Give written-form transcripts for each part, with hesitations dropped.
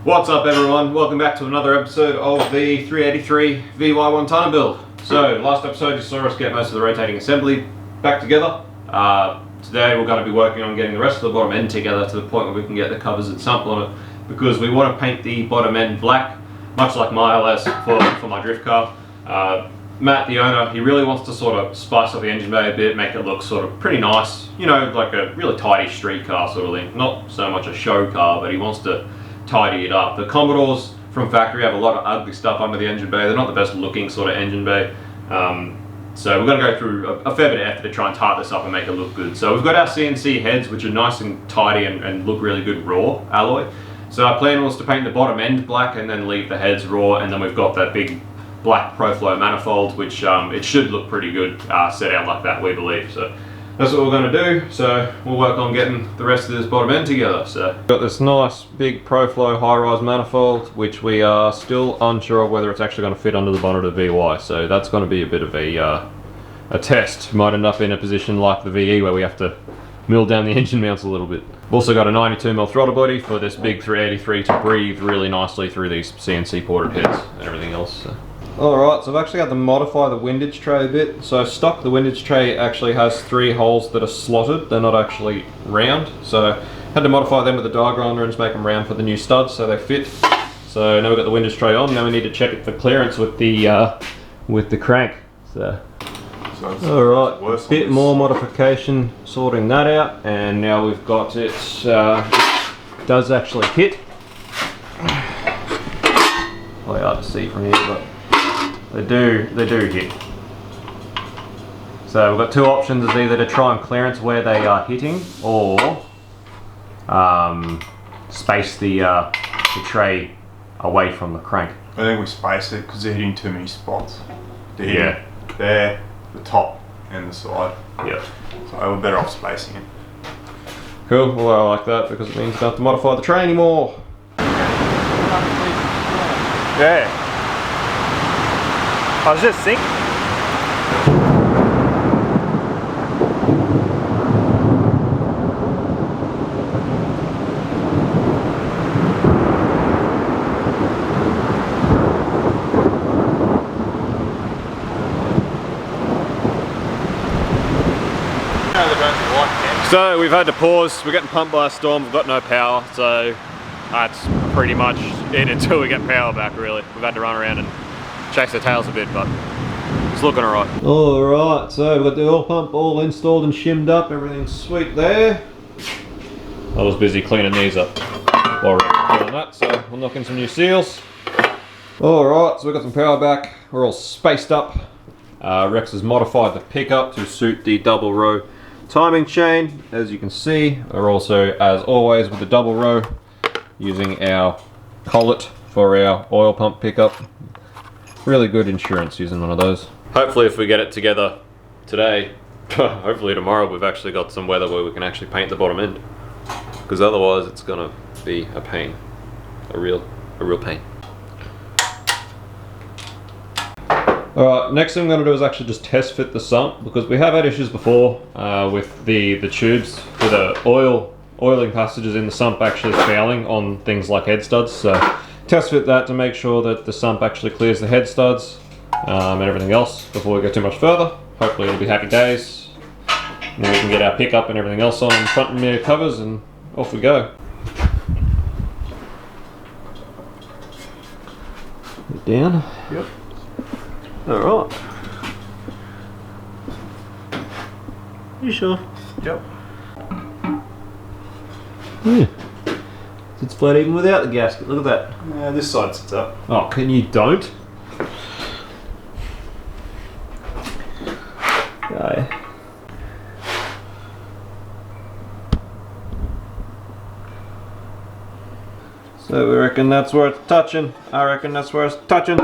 What's up everyone, welcome back to another episode of the 383 VY1 tonner build. So last episode you saw us get most of the rotating assembly back together. Today we're going to be working on getting the rest of the bottom end together to the point where we can get the covers and sump on it, because we want to paint the bottom end black, much like my LS for my drift car. Matt, the owner, he really wants to sort of spice up the engine bay a bit, make it look sort of pretty nice, you know, like a really tidy street car sort of thing. Not so much a show car, but he wants to tidy it up. The Commodores from factory have a lot of ugly stuff under the engine bay. They're not the best looking sort of engine bay. So we're going to go through a fair bit of effort to try and tighten this up and make it look good. So we've got our CNC heads, which are nice and tidy and look really good raw alloy. So our plan was to paint the bottom end black and then leave the heads raw, and then we've got that big black ProFlow manifold, which it should look pretty good set out like that, we believe. So that's what we're going to do. So we'll work on getting the rest of this bottom end together. So we've got this nice big ProFlow high-rise manifold, which we are still unsure of whether it's actually going to fit under the bonnet of the VY. So that's going to be a bit of a test. Might end up in a position like the VE where we have to mill down the engine mounts a little bit. We've also got a 92mm throttle body for this big 383 to breathe really nicely through these CNC ported heads and everything else. So. Alright, so I've actually had to modify the windage tray a bit. So stock, the windage tray actually has 3 holes that are slotted, they're not actually round. So I had to modify them with the die grinder and just make them round for the new studs so they fit. So now we've got the windage tray on, now we need to check it for clearance with the crank. So alright, a bit more modification sorting that out, and now we've got it, it does actually hit. Probably hard to see from here, but they do hit. So we've got 2 options, is either to try and clearance where they are hitting, or space the tray away from the crank. I think we space it because they're hitting too many spots. They're hitting there, the top and the side. Yeah. So we're better off spacing it. Cool, well I like that because it means I don't have to modify the tray anymore. Yeah. I was just thinking. So we've had to pause, we're getting pumped by a storm, we've got no power, so that's pretty much it until we get power back really. We've had to run around and chase their tails a bit, but it's looking alright. Alright, so we've got the oil pump all installed and shimmed up, everything's sweet there. I was busy cleaning these up while we're doing that, so we'll knock in some new seals. Alright, so we've got some power back, we're all spaced up. Rex has modified the pickup to suit the double row timing chain. As you can see, we're also, as always, with the double row, using our collet for our oil pump pickup. Really good insurance using one of those. Hopefully if we get it together today, hopefully tomorrow, we've actually got some weather where we can actually paint the bottom end. Because otherwise it's gonna be a pain. A real pain. Alright, next thing I'm going to do is actually just test fit the sump, because we have had issues before with the tubes, with the oiling passages in the sump actually failing on things like head studs. So test fit that to make sure that the sump actually clears the head studs and everything else before we go too much further. Hopefully it'll be happy days. And then we can get our pickup and everything else on front and rear covers and off we go. Down. Yep. Alright. You sure? Yep. Yeah. It's flat even without the gasket, look at that. Yeah, this side sits up. Oh, can you don't? Okay. So we reckon that's where it's touching. I reckon that's where it's touching.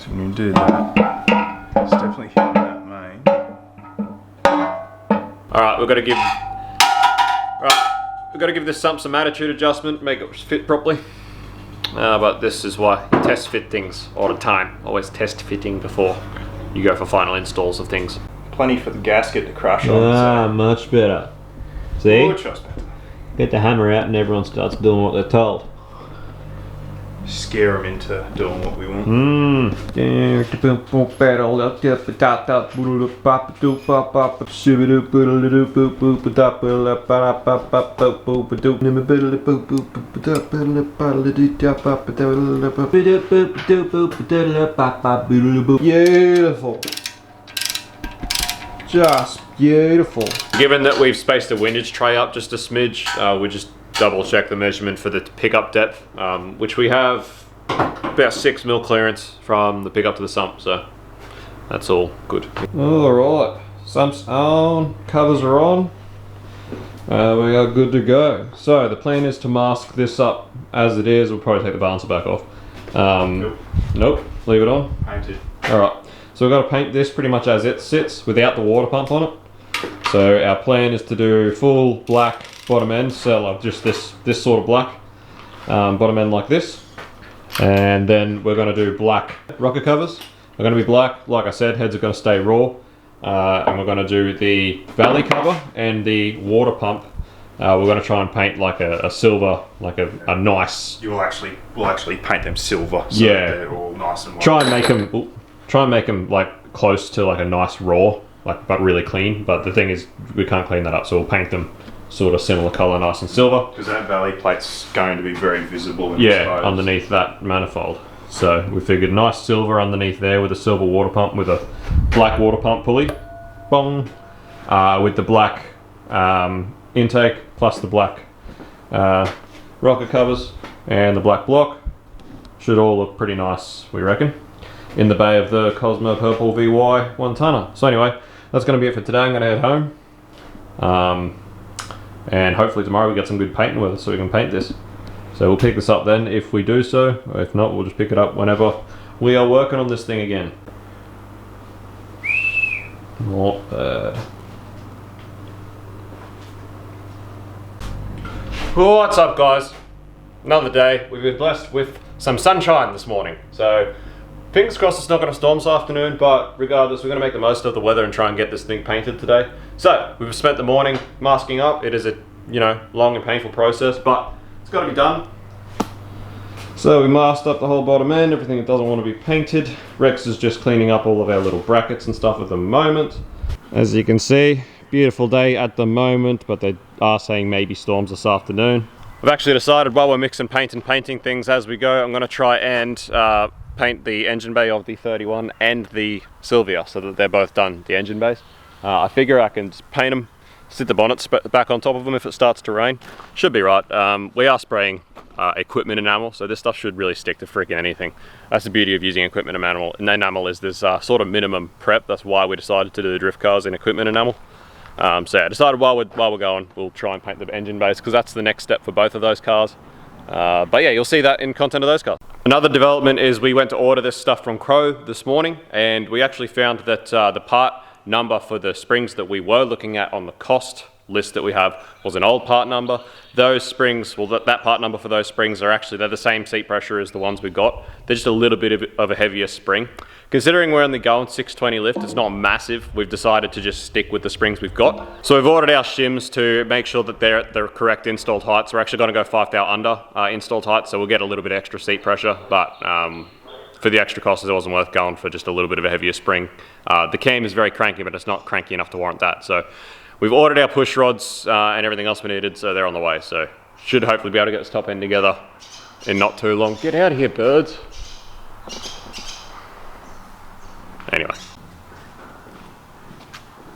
When you do that, it's definitely hitting that main. Alright, we've got to give this sump some attitude adjustment, make it fit properly. But this is why you test fit things all the time. Always test fitting before you go for final installs of things. Plenty for the gasket to crush on. Much better. See? Much better. get the hammer out and everyone starts doing what they're told. Scare them into doing what we want. Beautiful. Just beautiful. Given that we've spaced the windage tray up just a smidge, we just double check the measurement for the pickup depth, which we have about 6 mil clearance from the pickup to the sump, so that's all good. Alright, sump's on, covers are on, we are good to go. So the plan is to mask this up as it is. We'll probably take the balancer back off. Nope, leave it on. Painted. Alright, so we've got to paint this pretty much as it sits without the water pump on it. So our plan is to do full black bottom end, so like just this sort of black bottom end like this, and then we're going to do black rocker covers. They're going to be black, like I said, heads are going to stay raw, and we're going to do the valley cover and the water pump. We're going to try and paint like a silver, like a nice. We'll actually paint them silver, so yeah, they're all nice and white. Try and make them like close to like a nice raw, like but really clean. But the thing is, we can't clean that up, so we'll paint them sort of similar colour, nice and silver. Because that valley plate's going to be very visible and yeah, exposed. Underneath that manifold. So we figured nice silver underneath there with a silver water pump with a black water pump pulley. Bong. With the black intake plus the black rocker covers and the black block. Should all look pretty nice, we reckon, in the bay of the Cosmo Purple VY 1-tonner. So anyway, that's going to be it for today. I'm going to head home. And hopefully tomorrow we get some good painting with us so we can paint this. So we'll pick this up then if we do so, or if not, we'll just pick it up whenever we are working on this thing again. Not bad. What's up, guys? Another day. We've been blessed with some sunshine this morning. So fingers crossed it's not going to storm this afternoon, but regardless, we're going to make the most of the weather and try and get this thing painted today. So we've spent the morning masking up. It is a long and painful process, but it's got to be done. So we masked up the whole bottom end, everything that doesn't want to be painted. Rex is just cleaning up all of our little brackets and stuff at the moment. As you can see, beautiful day at the moment, but they are saying maybe storms this afternoon. I've actually decided while we're mixing paint and painting things as we go, I'm going to try and paint the engine bay of the 31 and the Sylvia so that they're both done, the engine bays. I figure I can just paint them, sit the bonnets back on top of them if it starts to rain. Should be right. We are spraying equipment enamel, so this stuff should really stick to freaking anything. That's the beauty of using equipment enamel. And enamel is this sort of minimum prep. That's why we decided to do the drift cars in equipment enamel. So yeah, I decided while we're going, we'll try and paint the engine bays because that's the next step for both of those cars. But yeah, you'll see that in content of those cars. Another development is we went to order this stuff from Crow this morning, and we actually found that the part number for the springs that we were looking at on the cost list that we have was an old part number. Those springs, well, that part number for those springs are actually, they're the same seat pressure as the ones we got. They're just a little bit of a heavier spring. Considering we're only going 620 lift, it's not massive. We've decided to just stick with the springs we've got. So we've ordered our shims to make sure that they're at the correct installed heights. We're actually going to go 5 thou under installed height, so we'll get a little bit extra seat pressure, but for the extra cost, it wasn't worth going for just a little bit of a heavier spring. The cam is very cranky, but it's not cranky enough to warrant that. So we've ordered our push rods and everything else we needed, so they're on the way. So should hopefully be able to get this top end together in not too long. Get out of here, birds. Anyway.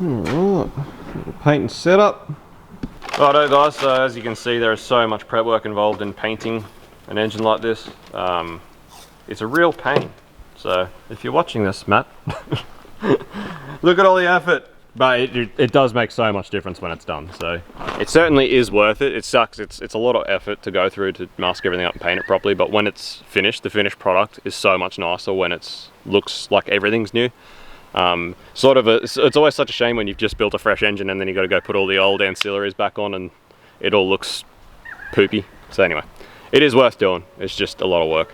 Alright, paint setup. Righto guys, so as you can see there is so much prep work involved in painting an engine like this. It's a real pain. So if you're watching this, Matt, look at all the effort. But it does make so much difference when it's done. So it certainly is worth it. It sucks. It's a lot of effort to go through to mask everything up and paint it properly. But when it's finished, the finished product is so much nicer when it looks like everything's new. It's always such a shame when you've just built a fresh engine and then you got to go put all the old ancillaries back on and it all looks poopy. So anyway, it is worth doing. It's just a lot of work.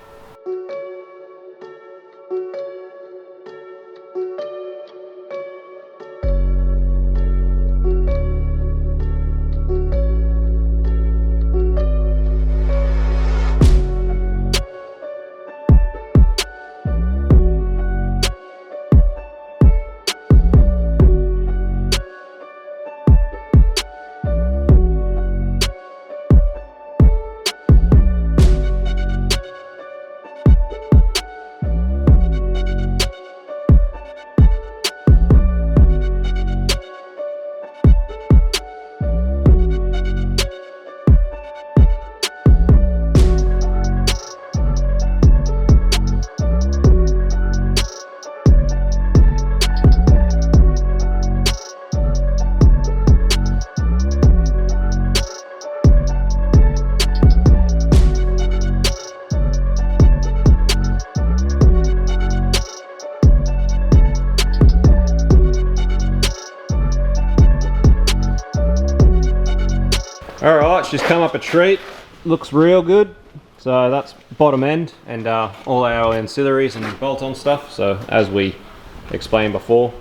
Alright, she's come up a treat. Looks real good. So that's bottom end and all our ancillaries and bolt-on stuff. So as we explained before,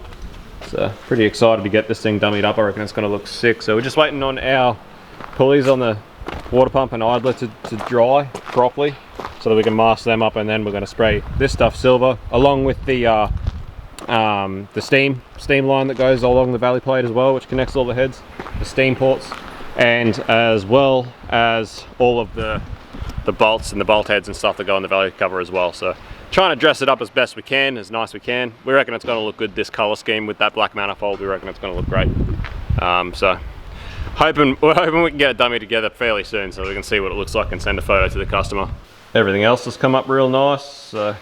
so pretty excited to get this thing dummied up. I reckon it's going to look sick. So we're just waiting on our pulleys on the water pump and idler to dry properly so that we can mask them up, and then we're going to spray this stuff silver along with the steam line that goes along the valley plate as well, which connects all the heads, the steam ports, and as well as all of the bolts and the bolt heads and stuff that go on the valley cover as well. So trying to dress it up as best we can, as nice we can. We reckon it's going to look good, this color scheme with that black manifold. We reckon it's going to look great. So we're hoping we can get a dummy together fairly soon so we can see what it looks like and send a photo to the customer. Everything else has come up real nice. So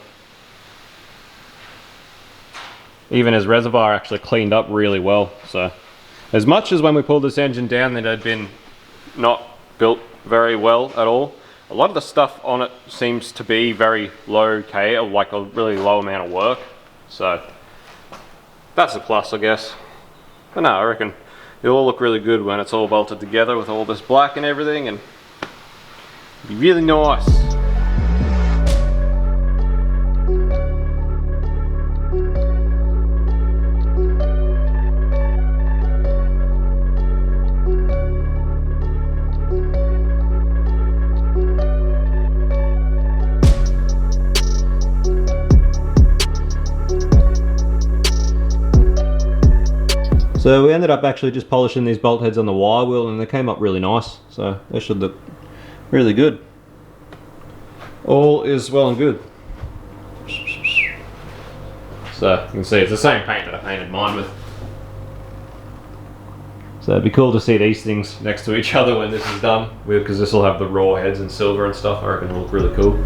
even his reservoir actually cleaned up really well. So as much as when we pulled this engine down that it had been not built very well at all, a lot of the stuff on it seems to be very low K, or like a really low amount of work. So that's a plus, I guess. But no, I reckon it'll all look really good when it's all bolted together with all this black and everything, and it'll be really nice. So we ended up actually just polishing these bolt heads on the wire wheel, and they came up really nice. So they should look really good. All is well and good. So you can see it's the same paint that I painted mine with. So it'd be cool to see these things next to each other when this is done, because this will have the raw heads and silver and stuff. I reckon it'll look really cool.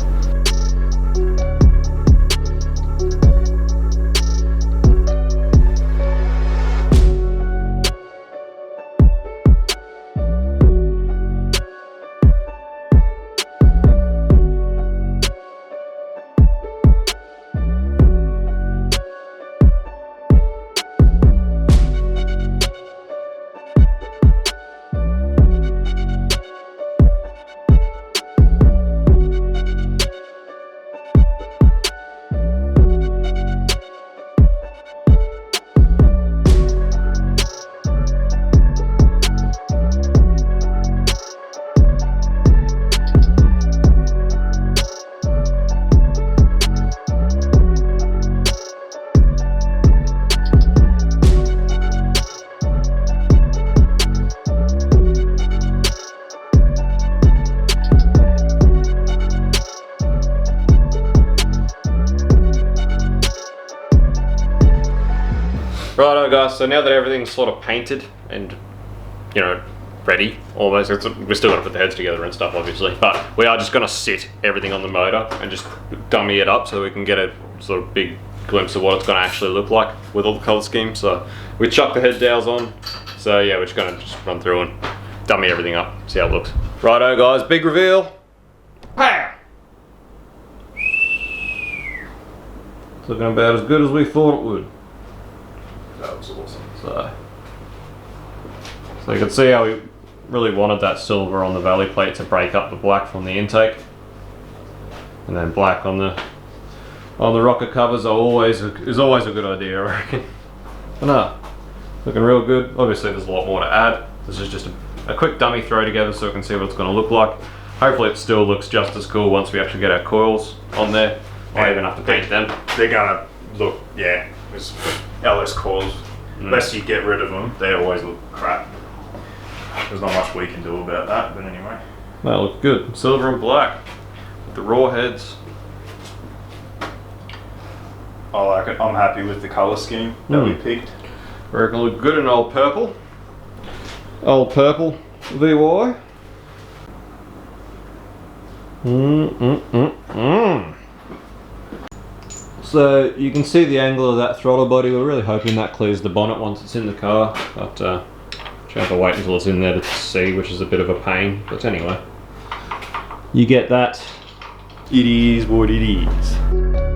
Righto guys, so now that everything's sort of painted and, you know, ready almost, we're still going to put the heads together and stuff obviously, but we are just going to sit everything on the motor and just dummy it up so we can get a sort of big glimpse of what it's going to actually look like with all the colour schemes. So we chuck the head dowels on, so yeah, we're just going to just run through and dummy everything up, see how it looks. Righto guys, big reveal. Pow! It's looking about as good as we thought it would. That looks awesome. So you can see how we really wanted that silver on the valley plate to break up the black from the intake, and then black on the rocker covers is always a good idea, I reckon. But no, looking real good. Obviously there's a lot more to add. This is just a quick dummy throw together so we can see what it's going to look like. Hopefully it still looks just as cool once we actually get our coils on there. I even have to paint them. They're gonna look, yeah, there's LS coils. Unless you get rid of them, they always look crap. There's not much we can do about that, but anyway. That looks good. Silver and black with the raw heads. I like it. I'm happy with the colour scheme that we picked. I reckon it'll look good in old purple. Old purple VY. So you can see the angle of that throttle body. We're really hoping that clears the bonnet once it's in the car, but you have to wait until it's in there to see, which is a bit of a pain. But anyway, you get that. It is what it is.